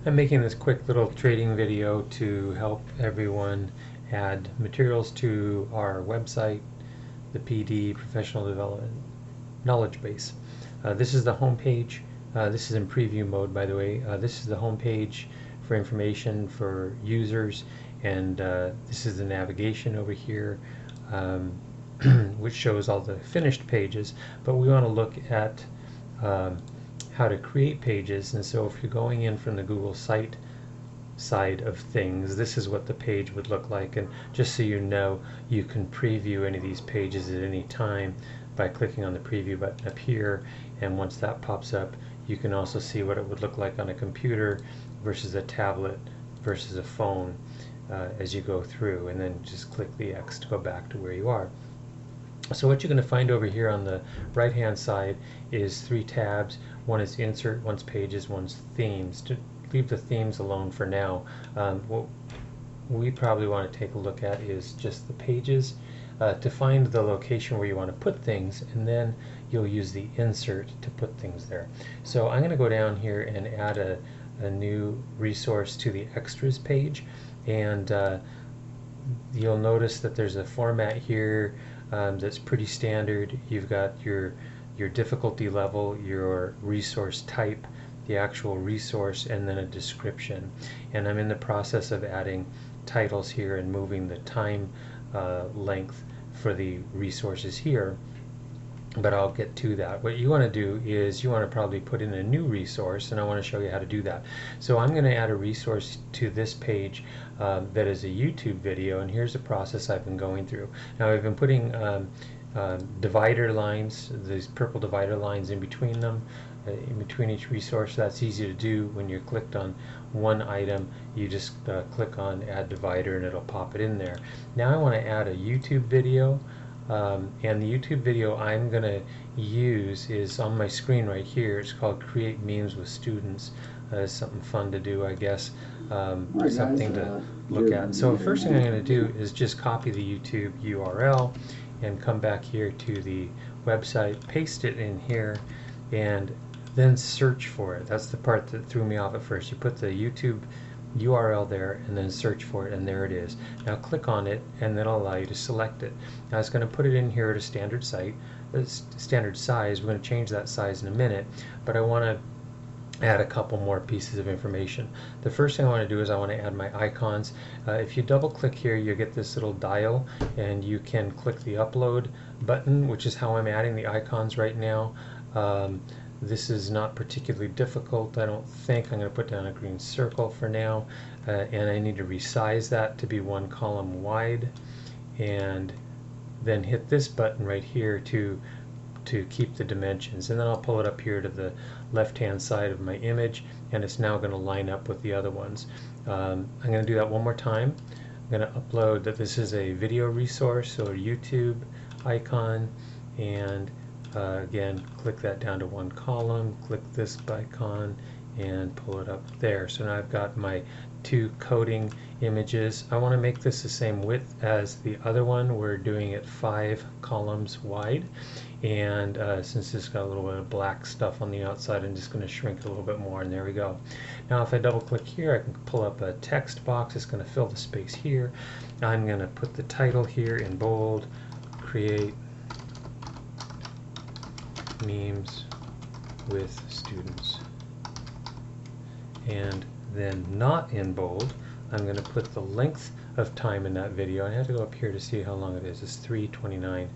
I'm making this quick little trading video to help everyone add materials to our website, the PD Professional Development Knowledge Base. This is the home page. This is in preview mode, by the way. This is the home page for information for users, and this is the navigation over here, which shows all the finished pages. But we want to look at how to create pages, and so if you're going in from the Google site side of things, this is what the page would look like. And just so you know, you can preview any of these pages at any time by clicking on the preview button up here, and once that pops up, you can also see what it would look like on a computer versus a tablet versus a phone as you go through, and then just click the X to go back to where you are. So what you're going to find over here on the right hand side is 3 tabs. One is insert, one's pages, one's themes. To leave the themes alone for now, what we probably want to take a look at is just the pages to find the location where you want to put things, and then you'll use the insert to put things there. So I'm going to go down here and add a new resource to the extras page, and you'll notice that there's a format here that's pretty standard. You've got your difficulty level, your resource type, the actual resource, and then a description. And I'm in the process of adding titles here and moving the time length for the resources here, but I'll get to that. What you want to do is you want to probably put in a new resource, and I want to show you how to do that. So I'm going to add a resource to this page that is a YouTube video, and here's the process I've been going through. Now I've been putting divider lines, these purple divider lines in between them, in between each resource. That's easy to do when you're clicked on one item. You just click on add divider and it'll pop it in there. Now I want to add a YouTube video, and the YouTube video I'm going to use is on my screen right here. It's called Create Memes with Students. It's something fun to do, I guess, something to look at. So the first thing I'm going to do is just copy the YouTube URL and come back here to the website, paste it in here, and then search for it. That's the part that threw me off at first. You put the YouTube URL there and then search for it, and there it is. Now click on it, and that'll allow you to select it. Now it's going to put it in here at a standard standard size. We're going to change that size in a minute, but I want to add a couple more pieces of information. The first thing I want to do is I want to add my icons. If you double click here, you get this little dial, and you can click the upload button, which is how I'm adding the icons right now. This is not particularly difficult, I don't think. I'm going to put down a green circle for now, and I need to resize that to be 1 column wide, and then hit this button right here to keep the dimensions, and then I'll pull it up here to the left hand side of my image, and it's now going to line up with the other ones. I'm going to do that one more time. I'm going to upload that this is a video resource, so a YouTube icon, and again, click that down to 1 column, click this icon, and pull it up there. So now I've got my 2 coding images. I want to make this the same width as the other one. We're doing it 5 columns wide, and since it's got a little bit of black stuff on the outside, I'm just going to shrink it a little bit more, and there we go. Now if I double click here, I can pull up a text box. It's going to fill the space here. I'm going to put the title here in bold, Create Memes with Students, and then not in bold, I'm going to put the length of time in that video. I have to go up here to see how long it is. It's 3:29.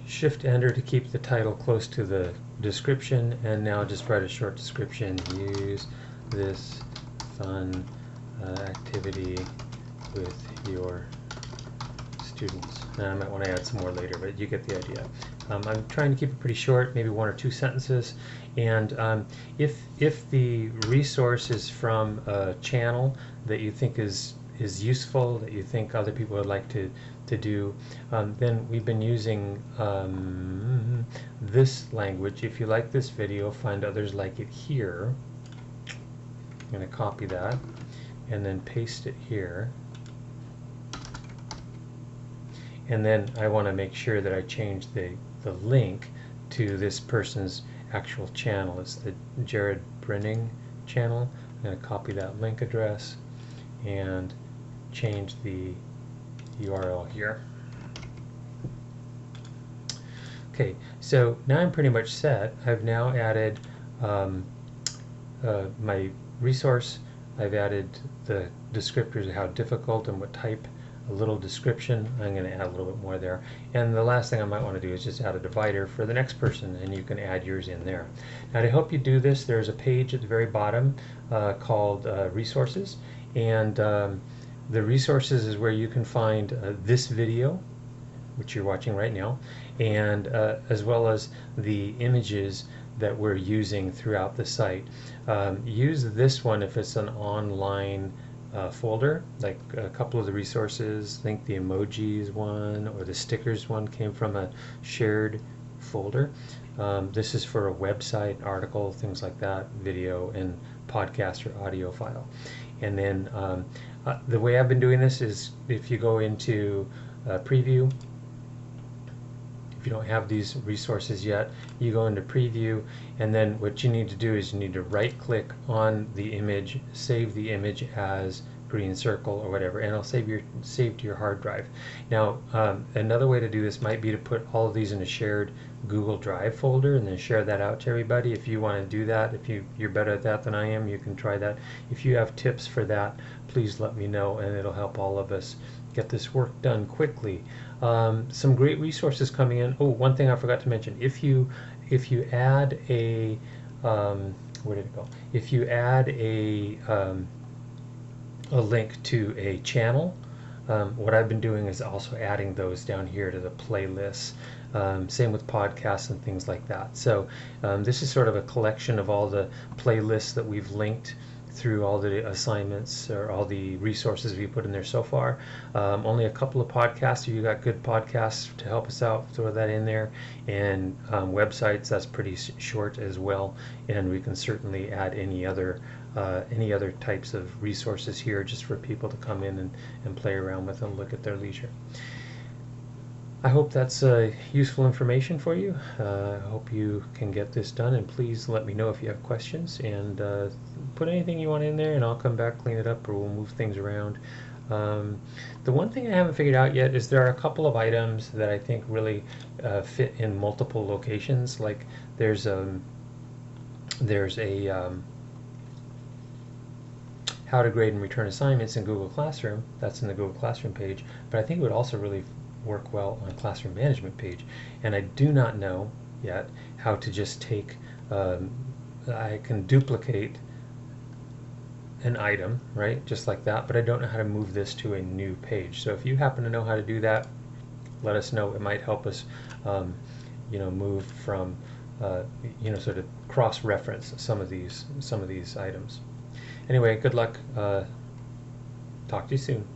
Shift Enter to keep the title close to the description, and now just write a short description. Use this fun activity with your students. And I might want to add some more later, but you get the idea. I'm trying to keep it pretty short, maybe 1 or 2 sentences. And if the resource is from a channel that you think is useful, that you think other people would like to do, then we've been using this language. If you like this video, find others like it here. I'm going to copy that and then paste it here. and then I want to make sure that I change the link to this person's actual channel. It's the Jared Brenning channel. I'm going to copy that link address and change the URL here. Okay, so now I'm pretty much set. I've now added my resource. I've added the descriptors of how difficult and what type, a little description. I'm going to add a little bit more there. And the last thing I might want to do is just add a divider for the next person, and you can add yours in there. Now, to help you do this, there's a page at the very bottom called Resources, and the resources is where you can find this video, which you're watching right now, and as well as the images that we're using throughout the site. Use this one if it's an online folder, like a couple of the resources. I think the emojis one or the stickers one came from a shared folder. This is for a website, article, things like that, video, and podcast or audio file. And then the way I've been doing this is if you go into preview, if you don't have these resources yet, you go into preview, and then what you need to do is you need to right click on the image, save the image as green circle or whatever, and it'll save to your hard drive. Now another way to do this might be to put all of these in a shared Google Drive folder and then share that out to everybody. If you want to do that, if you're better at that than I am, you can try that. If you have tips for that, please let me know, and it'll help all of us get this work done quickly. Some great resources coming in. Oh, one thing I forgot to mention: if you add a where did it go? If you add a link to a channel, what I've been doing is also adding those down here to the playlists. Same with podcasts and things like that. So this is sort of a collection of all the playlists that we've linked through all the assignments or all the resources we put in there so far. Only a couple of podcasts. If you got good podcasts to help us out, throw that in there. And websites, that's pretty short as well. And we can certainly add any other types of resources here just for people to come in and play around with and look at their leisure. I hope that's useful information for you. I hope you can get this done, and please let me know if you have questions, and put anything you want in there and I'll come back, clean it up, or we'll move things around. The one thing I haven't figured out yet is there are a couple of items that I think really fit in multiple locations. Like there's a how to grade and return assignments in Google Classroom. That's in the Google Classroom page, but I think it would also really work well on Classroom Management page. And I do not know yet how to just take, I can duplicate an item, right, just like that, but I don't know how to move this to a new page. So if you happen to know how to do that, let us know. It might help us, move from, sort of cross-reference some of these items. Anyway, good luck. Talk to you soon.